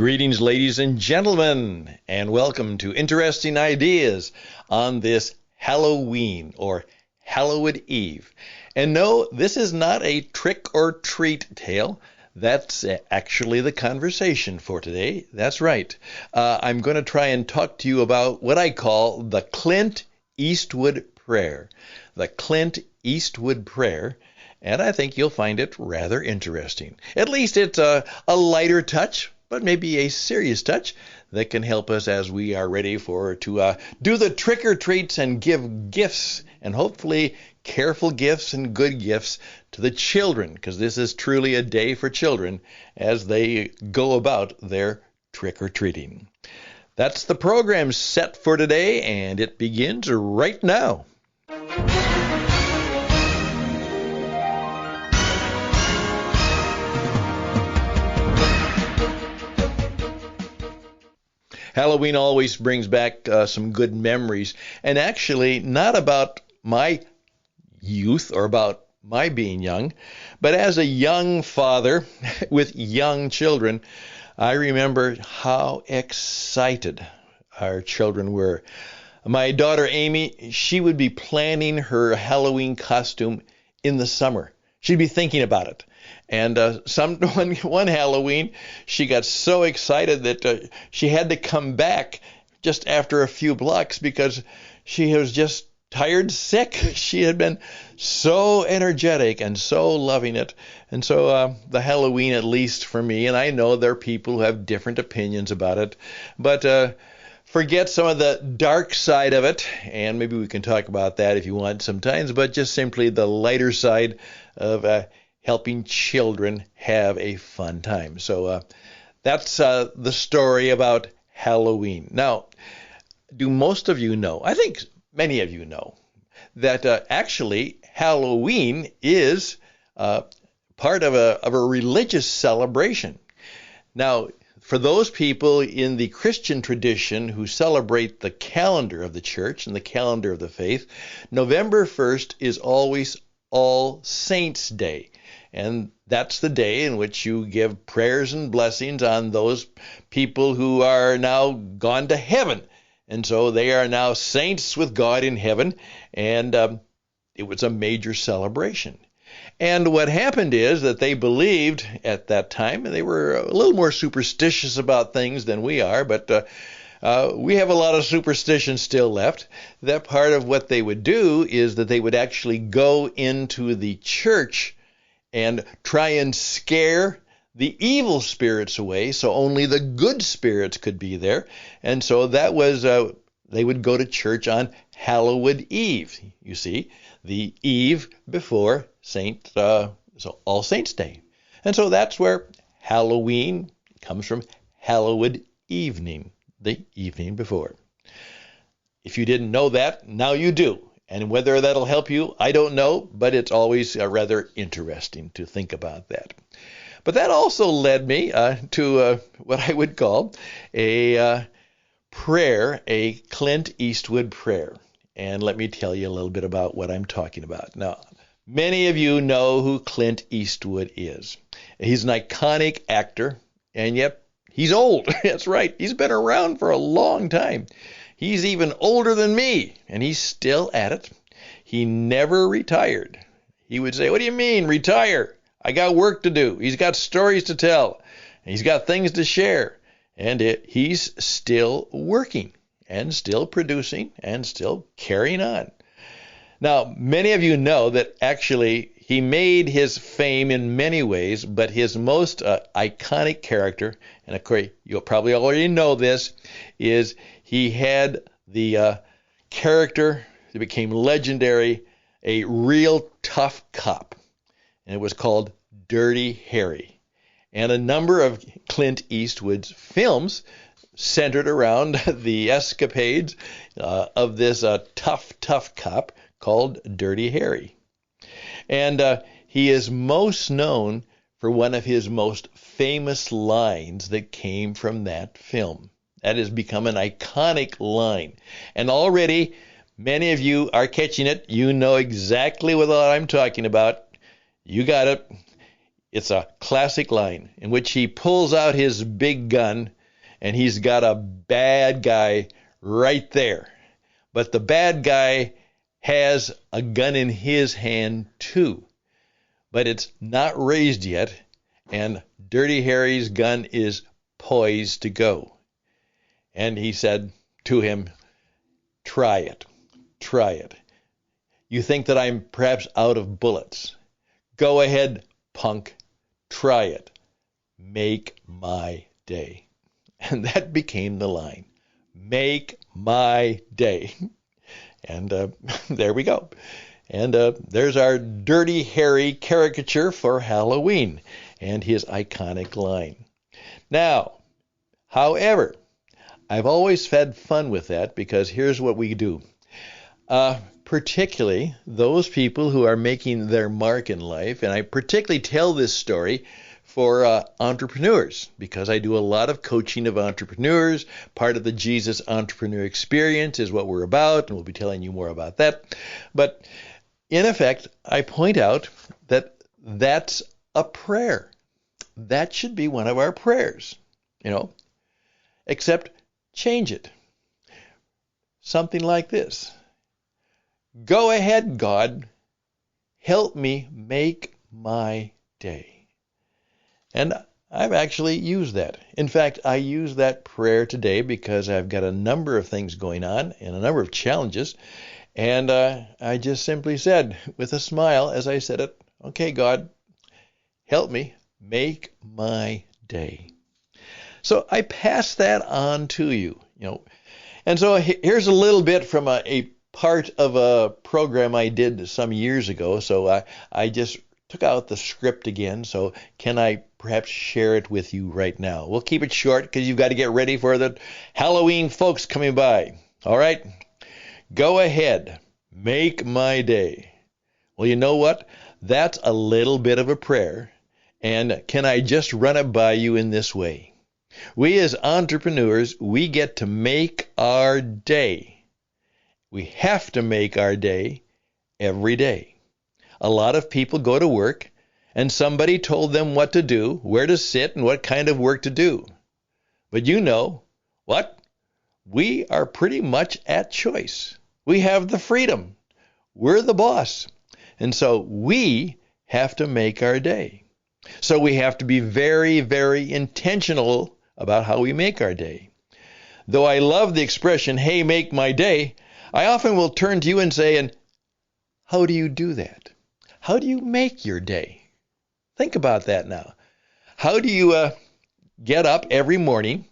Greetings, ladies and gentlemen, and welcome to Interesting Ideas on this Halloween or Hallowed Eve. And no, this is not a trick or treat tale. That's actually the conversation for today. That's right. I'm going to try and talk to you about what I call the Clint Eastwood prayer. The Clint Eastwood prayer. And I think you'll find it rather interesting. At least it's a lighter touch, but maybe a serious touch that can help us as we are ready to do the trick-or-treats and give gifts, and hopefully careful gifts and good gifts to the children, because this is truly a day for children as they go about their trick-or-treating. That's the program set for today, and it begins right now. Halloween always brings back some good memories, and actually not about my youth or about my being young, but as a young father with young children, I remember how excited our children were. My daughter Amy, she would be planning her Halloween costume in the summer. She'd be thinking about it. And one Halloween, she got so excited that she had to come back just after a few blocks because she was just tired, sick. She had been so energetic and so loving it. And so the Halloween, at least for me, and I know there are people who have different opinions about it, but forget some of the dark side of it, and maybe we can talk about that if you want sometimes, but just simply the lighter side of helping children have a fun time. So that's the story about Halloween. Now, do most of you know, I think many of you know, that actually Halloween is part of a religious celebration. Now, for those people in the Christian tradition who celebrate the calendar of the church and the calendar of the faith, November 1st is always All Saints' Day. And that's the day in which you give prayers and blessings on those people who are now gone to heaven. And so they are now saints with God in heaven. And it was a major celebration. And what happened is that they believed at that time, and they were a little more superstitious about things than we are, but we have a lot of superstition still left, that part of what they would do is that they would actually go into the church and try and scare the evil spirits away so only the good spirits could be there. And so that was, they would go to church on Hallowed Eve, you see, the eve before All Saints' Day. And so that's where Halloween comes from, Hallowed Evening, the evening before. If you didn't know that, now you do. And whether that'll help you, I don't know, but it's always rather interesting to think about that. But that also led me to what I would call a prayer, a Clint Eastwood prayer. And let me tell you a little bit about what I'm talking about. Now, many of you know who Clint Eastwood is. He's an iconic actor, and yet he's old. That's right. He's been around for a long time. He's even older than me, and he's still at it. He never retired. He would say, "What do you mean, retire? I got work to do." He's got stories to tell. He's got things to share. And he's still working and still producing and still carrying on. Now, many of you know that actually he made his fame in many ways, but his most iconic character, and of course you'll probably already know this, is he had the character that became legendary, a real tough cop, and it was called Dirty Harry. And a number of Clint Eastwood's films centered around the escapades of this tough cop called Dirty Harry. And he is most known for one of his most famous lines that came from that film. That has become an iconic line. And already many of you are catching it. You know exactly what I'm talking about. You got it. It's a classic line in which he pulls out his big gun and he's got a bad guy right there. But the bad guy has a gun in his hand too. But it's not raised yet, and Dirty Harry's gun is poised to go. And he said to him, "Try it. Try it. You think that I'm perhaps out of bullets. Go ahead, punk. Try it. Make my day." And that became the line. Make my day. And there we go. And there's our Dirty Harry caricature for Halloween and his iconic line. Now, however, I've always had fun with that because here's what we do. Particularly those people who are making their mark in life, and I particularly tell this story for entrepreneurs because I do a lot of coaching of entrepreneurs. Part of the Jesus Entrepreneur Experience is what we're about, and we'll be telling you more about that. But in effect, I point out that that's a prayer. That should be one of our prayers, except change it. Something like this. Go ahead, God. Help me make my day. And I've actually used that. In fact, I use that prayer today because I've got a number of things going on and a number of challenges. And I just simply said, with a smile as I said it, "Okay, God, help me make my day." So I pass that on to you, And so here's a little bit from a part of a program I did some years ago. So I just took out the script again. So can I perhaps share it with you right now? We'll keep it short because you've got to get ready for the Halloween folks coming by. All right? Go ahead. Make my day. Well, you know what? That's a little bit of a prayer. And can I just run it by you in this way? We as entrepreneurs, we get to make our day. We have to make our day every day. A lot of people go to work and somebody told them what to do, where to sit, and what kind of work to do. But you know what? We are pretty much at choice. We have the freedom. We're the boss. And so we have to make our day. So we have to be very, very intentional about how we make our day. Though I love the expression, "Hey, make my day," I often will turn to you and say, "And how do you do that? How do you make your day?" Think about that now. How do you get up every morning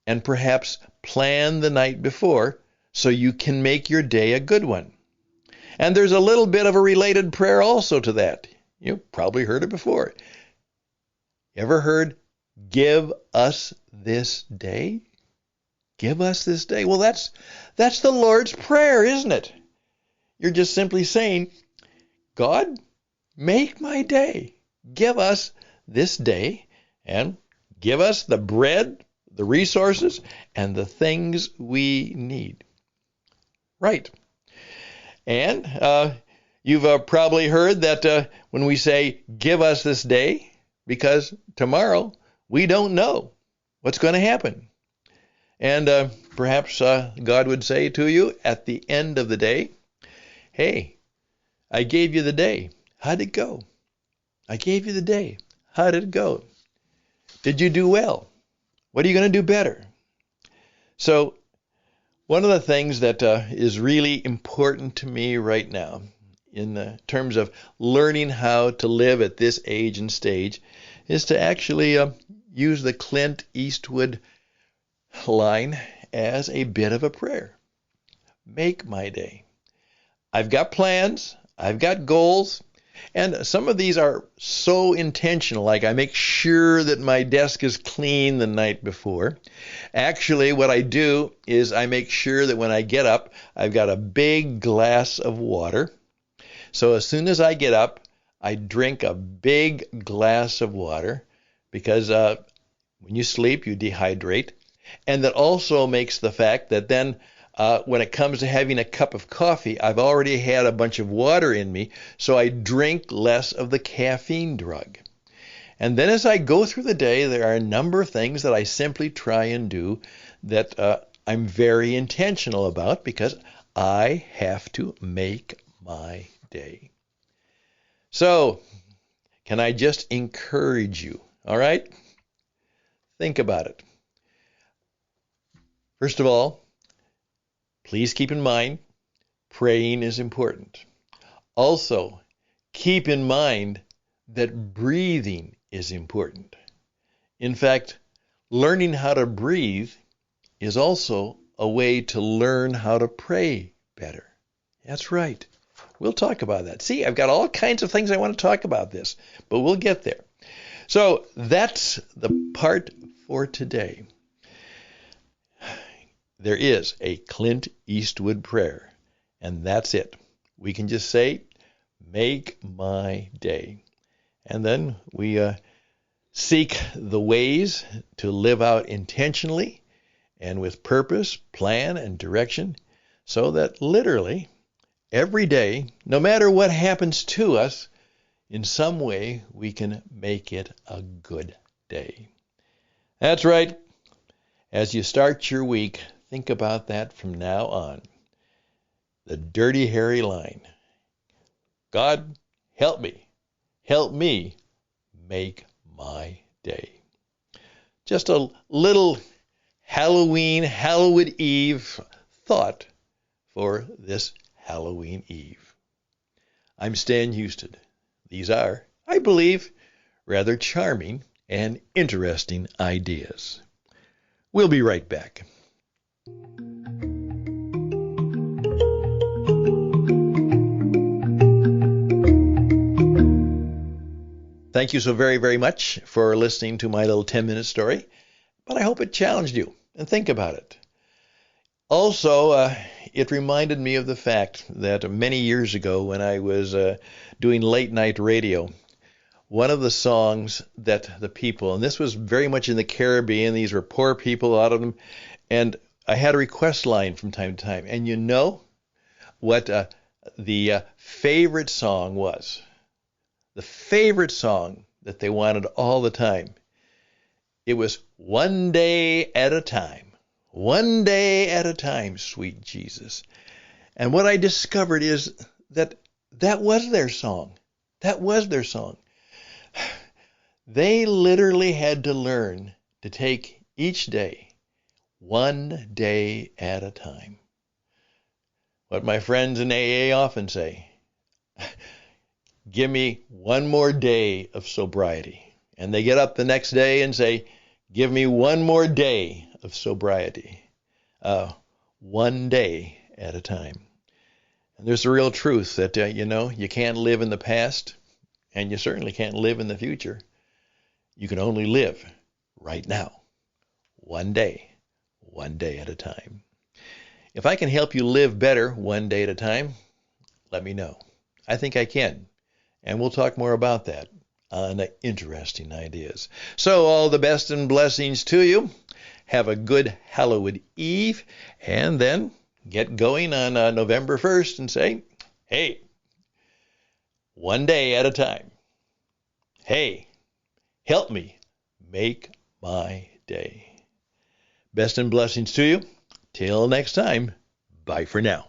and perhaps plan the night before so you can make your day a good one? And there's a little bit of a related prayer also to that. You've probably heard it before. Ever heard, "Give us this day"? Give us this day. Well, that's the Lord's Prayer, isn't it? You're just simply saying, "God, make my day. Give us this day and give us the bread, the resources, and the things we need." Right. And you've probably heard that when we say, "Give us this day," because tomorrow we don't know what's going to happen. And perhaps God would say to you at the end of the day, "Hey, I gave you the day. How'd it go? I gave you the day. How did it go? Did you do well? What are you going to do better?" So one of the things that is really important to me right now in terms of learning how to live at this age and stage is to actually use the Clint Eastwood line as a bit of a prayer. Make my day. I've got plans. I've got goals. And some of these are so intentional, like I make sure that my desk is clean the night before. Actually, what I do is I make sure that when I get up, I've got a big glass of water. So as soon as I get up, I drink a big glass of water because when you sleep, you dehydrate. And that also makes the fact that then when it comes to having a cup of coffee, I've already had a bunch of water in me, so I drink less of the caffeine drug. And then as I go through the day, there are a number of things that I simply try and do that I'm very intentional about because I have to make my day. So, can I just encourage you? All right? Think about it. First of all, please keep in mind, praying is important. Also, keep in mind that breathing is important. In fact, learning how to breathe is also a way to learn how to pray better. That's right. We'll talk about that. See, I've got all kinds of things I want to talk about this, but we'll get there. So that's the part for today. There is a Clint Eastwood prayer, and that's it. We can just say, make my day. And then we seek the ways to live out intentionally and with purpose, plan, and direction so that literally every day, no matter what happens to us, in some way we can make it a good day. That's right. As you start your week, think about that from now on. The dirty, hairy line. God, help me. Help me make my day. Just a little hallowed Eve thought for this Halloween Eve. I'm Stan Houston. These are, I believe, rather charming and interesting ideas. We'll be right back. Thank you so very, very much for listening to my little 10-minute story, but I hope it challenged you, and think about it. Also, it reminded me of the fact that many years ago when I was doing late night radio, one of the songs that the people, and this was very much in the Caribbean, these were poor people, a lot of them, and I had a request line from time to time. And you know what the favorite song was? The favorite song that they wanted all the time. It was One Day at a Time. One day at a time, sweet Jesus. And what I discovered is that was their song. That was their song. They literally had to learn to take each day, one day at a time. What my friends in AA often say, give me one more day of sobriety. And they get up the next day and say, give me one more day of sobriety. One day at a time. And there's the real truth that, you can't live in the past, and you certainly can't live in the future. You can only live right now. One day at a time. If I can help you live better one day at a time, let me know. I think I can. And we'll talk more about that on interesting ideas. So all the best and blessings to you. Have a good hallowed Eve, and then get going on November 1st and say, hey, one day at a time. Hey, help me make my day. Best and blessings to you. Till next time, bye for now.